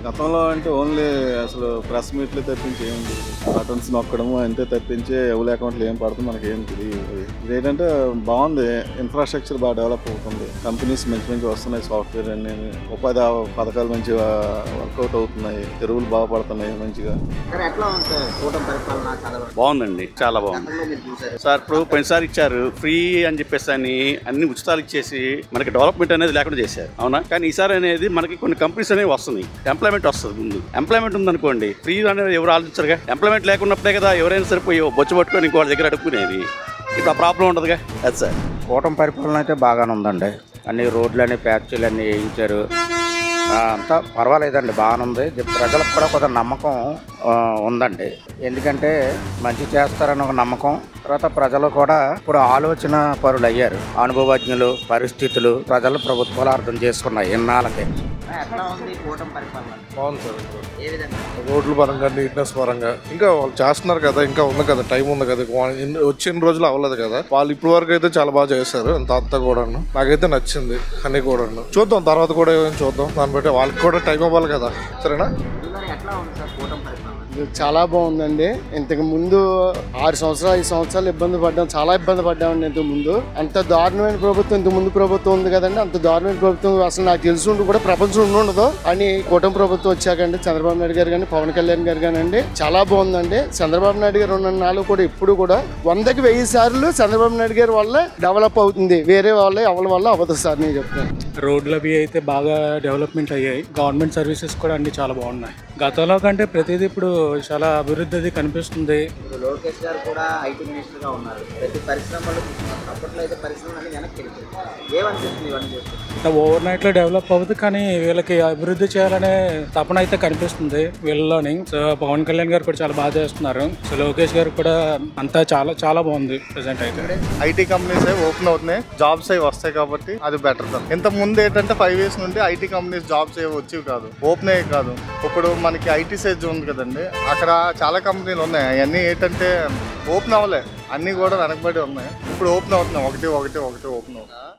గతంలో అంటే ఓన్లీ అసలు ప్రెస్ మీట్లు తప్పించి ఏముంది, బటన్స్ నొక్కడము అంతే తప్పించి ఎవరి అకౌంట్లు ఏం పడుతుంది మనకి ఏం తెలియదు. ఇదేంటంటే బాగుంది, ఇన్ఫ్రాస్ట్రక్చర్ బాగా డెవలప్ అవుతుంది, కంపెనీస్ మంచి మంచి వస్తున్నాయి, సాఫ్ట్వేర్ అన్ని ఉపాధి పథకాలు మంచిగా వర్కౌట్ అవుతున్నాయి, చెరువులు బాగుపడుతున్నాయి మంచిగా. బాగుందండి, చాలా బాగుంది సార్. ఇప్పుడు పోయినసారి ఇచ్చారు ఫ్రీ అని చెప్పేసి అన్ని ఉచితాలు ఇచ్చేసి మనకి డెవలప్మెంట్ అనేది లేకుండా చేశారు, అవునా? కానీ ఈసారి అనేది మనకి కొన్ని కంపెనీస్ అనేవి వస్తున్నాయి, ఎంప్లాయ్మెంట్ వస్తుంది. ముందు ఎంప్లాయ్మెంట్ ఉందనుకోండి, ఫ్రీ అనేది ఎవరు ఆలోచించరుగా. ఎంప్లాయ్మెంట్ లేకున్నప్పుడే కదా ఎవరైనా సరిపోయి బొచ్చు పట్టుకొని ఇంకో దగ్గర అడుక్కునేది. ఇప్పుడు ఆ ప్రాబ్లం ఉండదుగా. అది సార్ కూటమి పరిపాలన అయితే బాగానే ఉందండి. అన్ని రోడ్లని ప్యాచ్లు అన్నీ వేయించారు, అంతా పర్వాలేదండి, బాగానే ఉంది. ప్రజలకు కూడా కొంత నమ్మకం ఉందండి, ఎందుకంటే మంచి చేస్తారని ఒక నమ్మకం. తర్వాత ప్రజలు కూడా ఇప్పుడు ఆలోచన పరులు అయ్యారు, అనుభవజ్ఞులు, పరిస్థితులు ప్రజలు ప్రభుత్వాలు అర్థం చేసుకున్నాయి ఇన్నాళ్ళకి. బాగుంది సార్. రోడ్ల పరంగా, నీట్నెస్ పరంగా ఇంకా వాళ్ళు చేస్తున్నారు కదా, ఇంకా ఉంది కదా, టైం ఉంది కదా, వచ్చిన రోజులు అవ్వలేదు కదా. వాళ్ళు ఇప్పటి వరకు అయితే చాలా బాగా చేశారు, అంతా కూడా నాకైతే నచ్చింది అన్ని కూడా. చూద్దాం తర్వాత కూడా ఏమైనా చూద్దాం, దాన్ని బట్టి వాళ్ళకి కూడా టైం అవ్వాలి కదా. సరేనా? చాలా బాగుందండి. ఇంతకు ముందు 6 సంవత్సరాలు 5 సంవత్సరాలు ఇబ్బంది పడ్డాం, చాలా ఇబ్బంది పడ్డామండి. ఇంతకు ముందు అంత దారుణమైన ప్రభుత్వం ఇంతకు ముందు ప్రభుత్వం ఉంది కదండి, అంత దారుణమైన ప్రభుత్వం అసలు నాకు తెలిసి ఉండి కూడా ప్రపంచం ఉండదు అని కూటమి ప్రభుత్వం వచ్చాకండి. చంద్రబాబు నాయుడు గారు కానీ పవన్ కళ్యాణ్ గారు కానండి చాలా బాగుందండి. చంద్రబాబు నాయుడు గారు ఉన్న నాలుగు కూడా ఇప్పుడు కూడా 100కి 1000 సార్లు చంద్రబాబు నాయుడు గారి వల్ల డెవలప్ అవుతుంది, వేరే వాళ్ళ ఎవరి వల్ల అవ్వదు సార్. నేను చెప్తాను, రోడ్లు అవి అయితే బాగా డెవలప్మెంట్ అయ్యాయి, గవర్నమెంట్ సర్వీసెస్ కూడా అన్ని చాలా బాగున్నాయి. గతంలో కంటే ప్రతిదీ ఇప్పుడు చాలా అభివృద్ధి అది కనిపిస్తుంది. లోకేష్ గారు కూడా ఐటీ మినిస్టర్ గా ఉన్నారు, ప్రతి పరిశ్రమలు అప్పట్లో అయితే పరిశ్రమలు వెనక్కి ఏమనిపిస్తుంది ఇవన్నీ చూస్తే? ఓవర్ నైట్ లో డెవలప్ అవుతుంది, కానీ వీళ్ళకి అభివృద్ధి చేయాలనే తపన అయితే కనిపిస్తుంది వీళ్ళలోని. సో పవన్ కళ్యాణ్ గారు కూడా చాలా బాగా చేస్తున్నారు. సో లోకేష్ గారు కూడా అంతా చాలా చాలా బాగుంది ప్రెసెంట్ అయితే. ఐటీ కంపెనీస్ ఓపెన్ అవుతున్నాయి, జాబ్స్ అవి వస్తాయి కాబట్టి అది బెటర్ సార్. ఇంత ముందు ఏంటంటే 5 years నుండి ఐటీ కంపెనీస్ జాబ్స్ ఏవి వచ్చేవి కాదు, ఓపెన్ అయ్యేవి కాదు. ఇప్పుడు మనకి ఐటీ సేజ్ ఉంది కదండి, అక్కడ చాలా కంపెనీలు ఉన్నాయి, అవన్నీ ఏంటంటే ఓపెన్ అవ్వలే, అన్నీ కూడా వెనకబడి ఉన్నాయి. ఇప్పుడు ఓపెన్ అవుతున్నాయి, ఒకటి ఓపెన్ అవుతుంది.